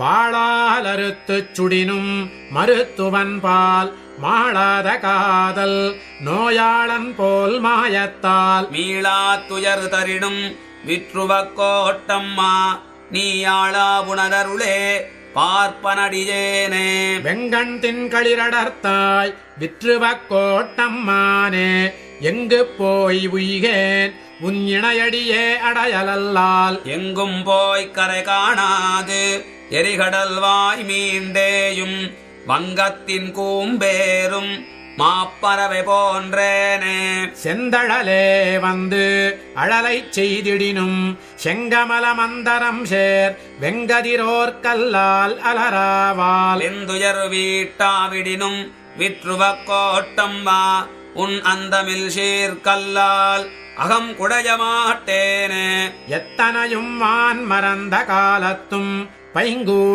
வாளால் அறுத்துச் சுடினும் மருத்துவன் பால் மாளாத காதல் நோயாளன் போல் மாயத்தால் மீளா துயர் தரிடும் விற்றுவக்கோட்டம்மா நீயாளா புனதருளே பார்ப்பனடியேனே. வெங்கண் தின்களிரடர்த்தாய் விற்றுவக்கோட்டம்மானே எங்கு போய் உய்கேன் உன் இணையடியே அடையலல்லால். எங்கும் போய் கரை காணாது எரிகடல் வாய் மீண்டேயும் வங்கத்தின் கூம்பேரும் மாப்பறவை போன்றேனே. செந்தழலே வந்து அழலைச் செய்திடினும் செங்கமல மந்தரம் சேர் வெங்கதிரோர் கல்லால் அலராவால். எந்துயர் வீட்டாவிடினும் விற்றுவக்கோட்டம்மா உன் அந்தமில் சீர்கல்லால் அகம் குடைய மாட்டேனே. எத்தனையும் வான் மறந்த காலத்தும் பைங்கூ